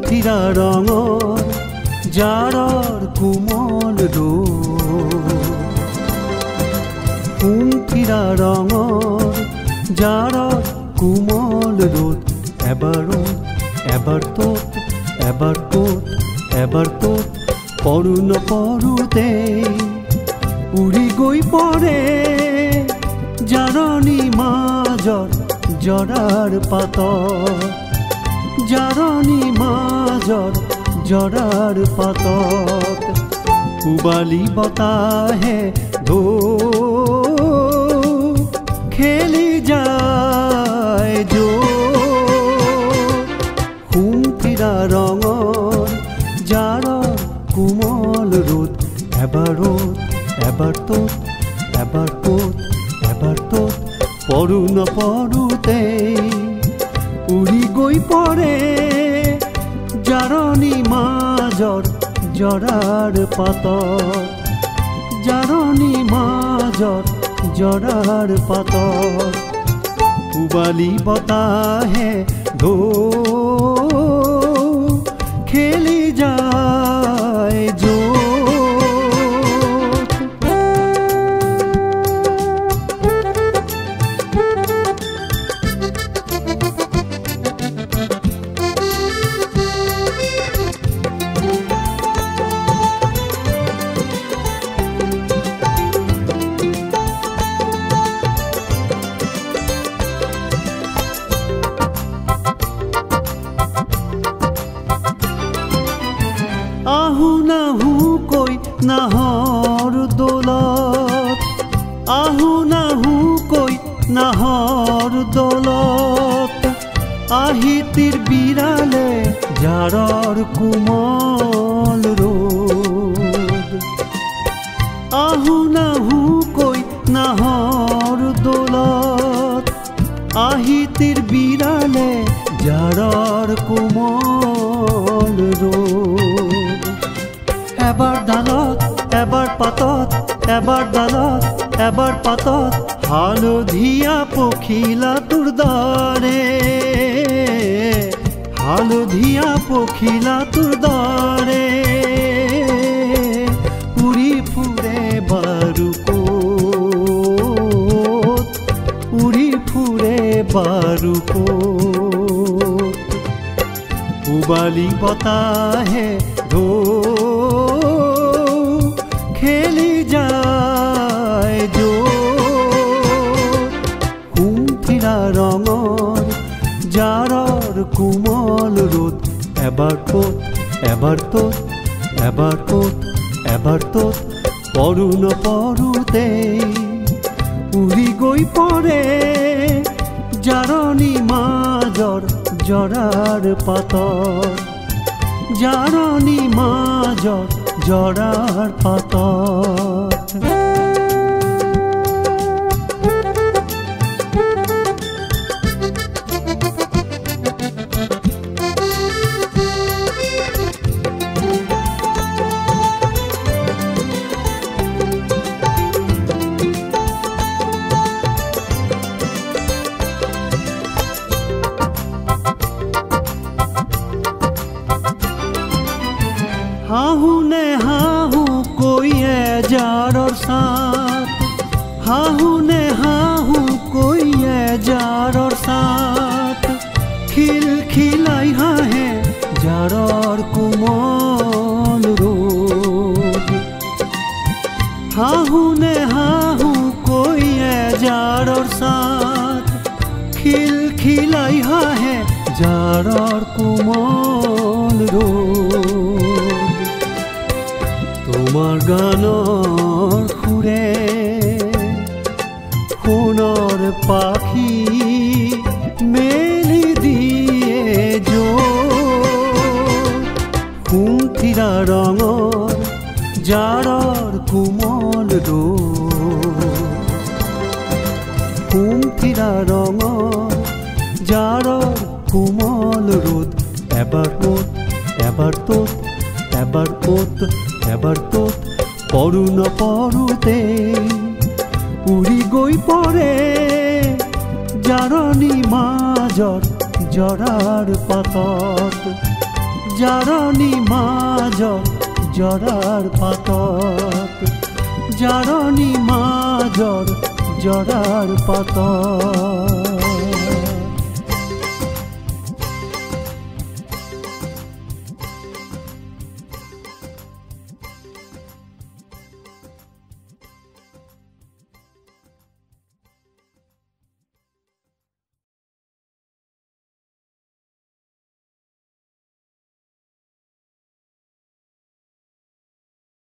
সুমথিৰা ৰঙৰ জাৰৰ কোমল ৰূপ সুমথিৰা ৰঙৰ জাৰৰ কোমল ৰূপ এবাৰ তোত পৰু নপৰুতে উৰি গৈ পৰে জাৰণি মাজৰ জৰাৰ পাতত জাৰণি মাজৰ জৰাৰ পাতত উবালি বতাহে খেলি যায় সুমথিৰা ৰঙৰ জাৰৰ কোমল ৰূপ এবাৰ তোত পৰু নপৰুতে উৰি গৈ পৰে জাৰণি মাজৰ জৰাৰ পাতত জাৰণি মাজৰ জৰাৰ পাতত উবালি বতাহে খেলি যায় আহু নাহু কৈ নাহৰ দৌলত আহু নাহু কৈ নাহৰ দৌলত আহিতিৰ বিৰালে জাৰৰ কোমল ৰূপ আহু নাহু কৈ নাহৰ দৌলত আহিতিৰ বিৰালে জাৰৰ কোমল ৰূপ এবাৰ ডালত এবাৰ পাতত এবাৰ ডালত এবাৰ পাতত হালধীয়া পখিলাটোৰ দৰে হালধীয়া পখিলাটোৰ দৰে উৰি ফুৰে বাৰুকত উৰি ফুৰে বাৰুকত উবালি বতাহে খেলি যায় সুমথিৰা ৰঙৰ জাৰৰ কোমল ৰূপ এবাৰ তোত পৰু নপৰুতে উৰি গৈ পৰে জাৰণি মাজৰ জৰাৰ পাতত জাৰণি মাজৰ জৰাৰ পাতত হাহু নে হাহু কৈয়ে জাৰৰ সাত হাহু নে হাহু কৈয়ে জাৰৰ সাত খিলখিলাই হাঁহে জাৰৰ কোমল ৰূপ হাহু নে হাহু কৈয়ে জাৰৰ সাত খিলখিলাই হাঁহে জাৰৰ কোমল ৰূপ তোমাৰ গানৰ সুৰে সোণৰ পাখি মেলি দিয়ে সুমথিৰা ৰঙৰ জাৰৰ কোমল ৰূপ সুমথিৰা ৰঙৰ জাৰৰ কোমল ৰূপ এবাৰ তোত পৰু নপৰুতে উৰি গৈ পৰে জাৰণি মাজৰ জৰাৰ পাতত জাৰণি মাজত জৰাৰ পাতত, জাৰণি মাজত জৰাৰ পাতত।